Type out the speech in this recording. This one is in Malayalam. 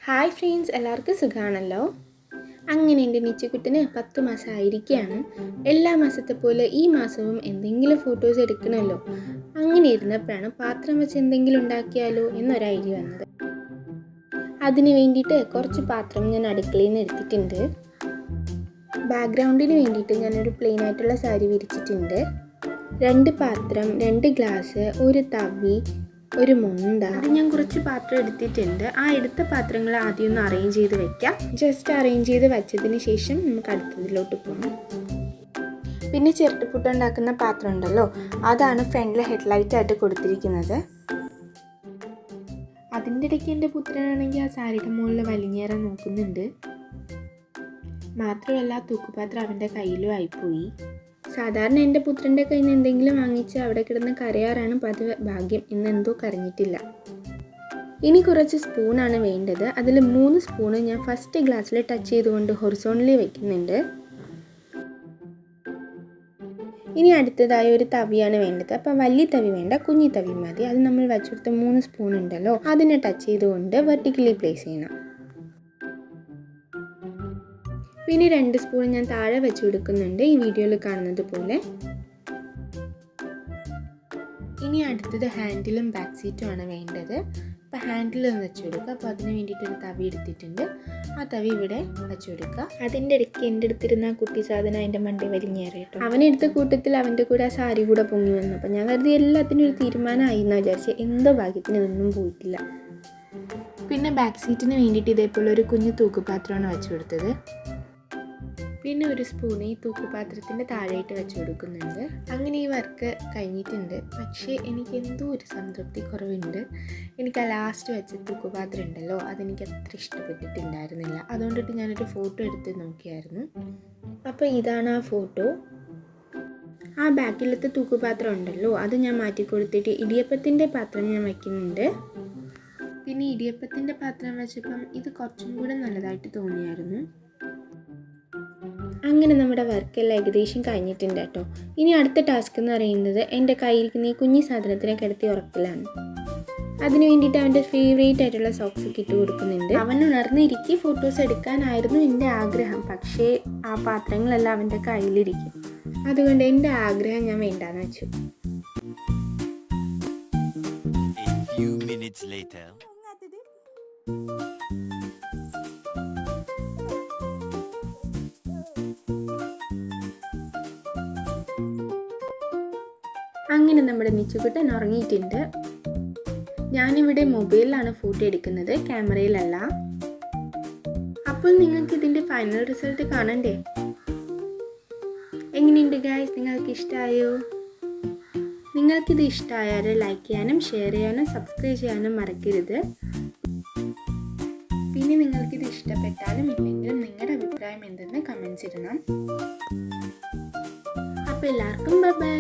ഹായ് ഫ്രണ്ട്സ്, എല്ലാവർക്കും സുഖമാണല്ലോ. അങ്ങനെ എൻ്റെ നിച്ചുകുട്ടിന് 10 മാസമായിരിക്കുകയാണ്. എല്ലാ മാസത്തെ പോലെ ഈ മാസവും എന്തെങ്കിലും ഫോട്ടോസ് എടുക്കണമല്ലോ. അങ്ങനെ ഇരുന്നപ്പോഴാണ് പാത്രം വെച്ച് എന്തെങ്കിലും ഉണ്ടാക്കിയാലോ എന്നൊരു ഐഡിയ വന്നത്. അതിന് വേണ്ടിയിട്ട് കുറച്ച് പാത്രം ഞാൻ അടുക്കളയിൽ നിന്ന് എടുത്തിട്ടുണ്ട്. ബാക്ക്ഗ്രൗണ്ടിന് വേണ്ടിയിട്ട് ഞാനൊരു പ്ലെയിൻ ആയിട്ടുള്ള സാരി വിരിച്ചിട്ടുണ്ട്. 2 പാത്രം, 2 ഗ്ലാസ്, ഒരു തവി, ഒരു മുണ്ട. അത് ഞാൻ കുറച്ച് പാത്രം എടുത്തിട്ടുണ്ട്. ആ എടുത്ത പാത്രങ്ങൾ ആദ്യം ഒന്ന് അറേഞ്ച് ചെയ്ത് വെക്കാം. ജസ്റ്റ് അറേഞ്ച് ചെയ്ത് വെച്ചതിന് ശേഷം നമുക്ക് അടുത്തതിലോട്ട് പോകാം. പിന്നെ ചിരട്ടപ്പുട്ട് ഉണ്ടാക്കുന്ന പാത്രം ഉണ്ടല്ലോ, അതാണ് ഫ്രണ്ടിൽ ഹെഡ്ലൈറ്റ് ആയിട്ട് കൊടുത്തിരിക്കുന്നത്. അതിൻ്റെ ഇടയ്ക്ക് എൻ്റെ പുത്രനാണെങ്കിൽ ആ സാരിയുടെ മുകളിൽ വലിഞ്ഞേറാൻ നോക്കുന്നുണ്ട്. മാത്രമല്ല തൂക്കുപാത്രം അവൻ്റെ കയ്യിലും ആയിപ്പോയി. സാധാരണ എൻ്റെ പുത്രൻ്റെ കയ്യിൽ നിന്ന് എന്തെങ്കിലും വാങ്ങിച്ച് അവിടെ കിടന്ന് കരയാറാണ് പതിവ്. ഭാഗ്യം ഇന്ന് എന്തോ കരഞ്ഞിട്ടില്ല. ഇനി കുറച്ച് സ്പൂണാണ് വേണ്ടത്. അതിൽ 3 സ്പൂണ് ഞാൻ ഫസ്റ്റ് ഗ്ലാസ്സിൽ ടച്ച് ചെയ്തുകൊണ്ട് ഹൊറിസോണ്ടലി വെക്കുന്നുണ്ട്. ഇനി അടുത്തതായി ഒരു തവിയാണ് വേണ്ടത്. അപ്പം വലിയ തവി വേണ്ട, കുഞ്ഞി തവി മതി. അത് നമ്മൾ വെച്ചെടുത്ത 3 സ്പൂൺ ഉണ്ടല്ലോ, അതിനെ ടച്ച് ചെയ്തുകൊണ്ട് വെർട്ടിക്കലി പ്ലേസ് ചെയ്യണം. പിന്നെ 2 സ്പൂൺ ഞാൻ താഴെ വെച്ച് കൊടുക്കുന്നുണ്ട്, ഈ വീഡിയോയിൽ കാണുന്നത് പോലെ. ഇനി അടുത്തത് ഹാൻഡിലും ബാക്ക് സീറ്റും ആണ് വേണ്ടത്. അപ്പോൾ ഹാൻഡിലൊന്ന് വെച്ച് കൊടുക്കുക. അപ്പോൾ അതിന് വേണ്ടിയിട്ടൊരു തവി എടുത്തിട്ടുണ്ട്. ആ തവി ഇവിടെ വെച്ച് കൊടുക്കുക. അതിൻ്റെ ഇടയ്ക്ക് എൻ്റെ അടുത്തിരുന്ന കുട്ടി സാധനം അതിൻ്റെ മണ്ടേ വലിഞ്ഞേറി കേട്ടോ. അവനെടുത്ത കൂട്ടത്തിൽ അവൻ്റെ കൂടെ ആ സാരി കൂടെ പൊങ്ങി വന്നു. അപ്പോൾ ഞാൻ കരുതി എല്ലാത്തിനും ഒരു തീരുമാനമായി എന്ന് വിചാരിച്ച്. എന്തോ ഭാഗ്യത്തിന് ഇതൊന്നും പോയിട്ടില്ല. പിന്നെ ബാക്ക് സീറ്റിന് വേണ്ടിയിട്ട് ഇതേപോലെ ഒരു കുഞ്ഞു തൂക്കുപാത്രമാണ് വെച്ച് കൊടുത്തത്. പിന്നെ ഒരു സ്പൂൺ ഈ തൂക്കുപാത്രത്തിൻ്റെ താഴെയിട്ട് വെച്ച് കൊടുക്കുന്നുണ്ട്. അങ്ങനെ ഈ വർക്ക് കഴിഞ്ഞിട്ടുണ്ട്. പക്ഷേ എനിക്ക് എന്തോ ഒരു സംതൃപ്തി കുറവുണ്ട്. എനിക്ക് ആ ലാസ്റ്റ് വെച്ച തൂക്കുപാത്രം ഉണ്ടല്ലോ, അതെനിക്ക് അത്ര ഇഷ്ടപ്പെട്ടിട്ടുണ്ടായിരുന്നില്ല. അതുകൊണ്ടിട്ട് ഞാനൊരു ഫോട്ടോ എടുത്ത് നോക്കിയായിരുന്നു. അപ്പോൾ ഇതാണ് ആ ഫോട്ടോ. ആ ബാക്കിലത്തെ തൂക്കുപാത്രം ഉണ്ടല്ലോ, അത് ഞാൻ മാറ്റി കൊടുത്തിട്ട് ഇടിയപ്പത്തിൻ്റെ പാത്രം ഞാൻ വയ്ക്കുന്നുണ്ട്. പിന്നെ ഇടിയപ്പത്തിൻ്റെ പാത്രം വെച്ചപ്പം ഇത് കുറച്ചും കൂടെ നല്ലതായിട്ട് തോന്നിയായിരുന്നു. അങ്ങനെ നമ്മുടെ വർക്കെല്ലാം ഏകദേശം കഴിഞ്ഞിട്ടുണ്ട് കേട്ടോ. ഇനി അടുത്ത ടാസ്ക് എന്ന് പറയുന്നത് എൻ്റെ കയ്യിരിക്കുന്ന ഈ കുഞ്ഞി സാധനത്തിനെ കിടത്തി ഉറക്കലാണ്. അതിന് വേണ്ടിയിട്ട് അവൻ്റെ ഫേവറേറ്റ് ആയിട്ടുള്ള സോക്സ് ഇട്ട് കൊടുക്കുന്നുണ്ട്. അവൻ ഉണർന്നിരിക്കി ഫോട്ടോസ് എടുക്കാനായിരുന്നു എൻ്റെ ആഗ്രഹം. പക്ഷേ ആ പാത്രങ്ങളെല്ലാം അവൻ്റെ കയ്യിലിരിക്കും. അതുകൊണ്ട് എൻ്റെ ആഗ്രഹം ഞാൻ വേണ്ടാന്ന് വെച്ചു. അങ്ങനെ നമ്മുടെ നിച്ചുകുട്ടൻ ഉറങ്ങിയിട്ടുണ്ട്. ഞാനിവിടെ മൊബൈലിലാണ് ഫോട്ടോ എടുക്കുന്നത്, ക്യാമറയിലല്ല. അപ്പോൾ നിങ്ങൾക്ക് ഇതിൻ്റെ ഫൈനൽ റിസൾട്ട് കാണണ്ടേ? എങ്ങനെയുണ്ട് ഗൈസ്? നിങ്ങൾക്ക് ഇഷ്ടമായോ? നിങ്ങൾക്കിത് ഇഷ്ടമായാൽ ലൈക്ക് ചെയ്യാനും ഷെയർ ചെയ്യാനും സബ്സ്ക്രൈബ് ചെയ്യാനും മറക്കരുത്. പിന്നെ നിങ്ങൾക്കിത് ഇഷ്ടപ്പെട്ടാലും ഇല്ലെങ്കിലും നിങ്ങളുടെ അഭിപ്രായം എന്തെന്ന് കമൻസ് ഇടണം. അപ്പോൾ എല്ലാവർക്കും ബൈ ബൈ.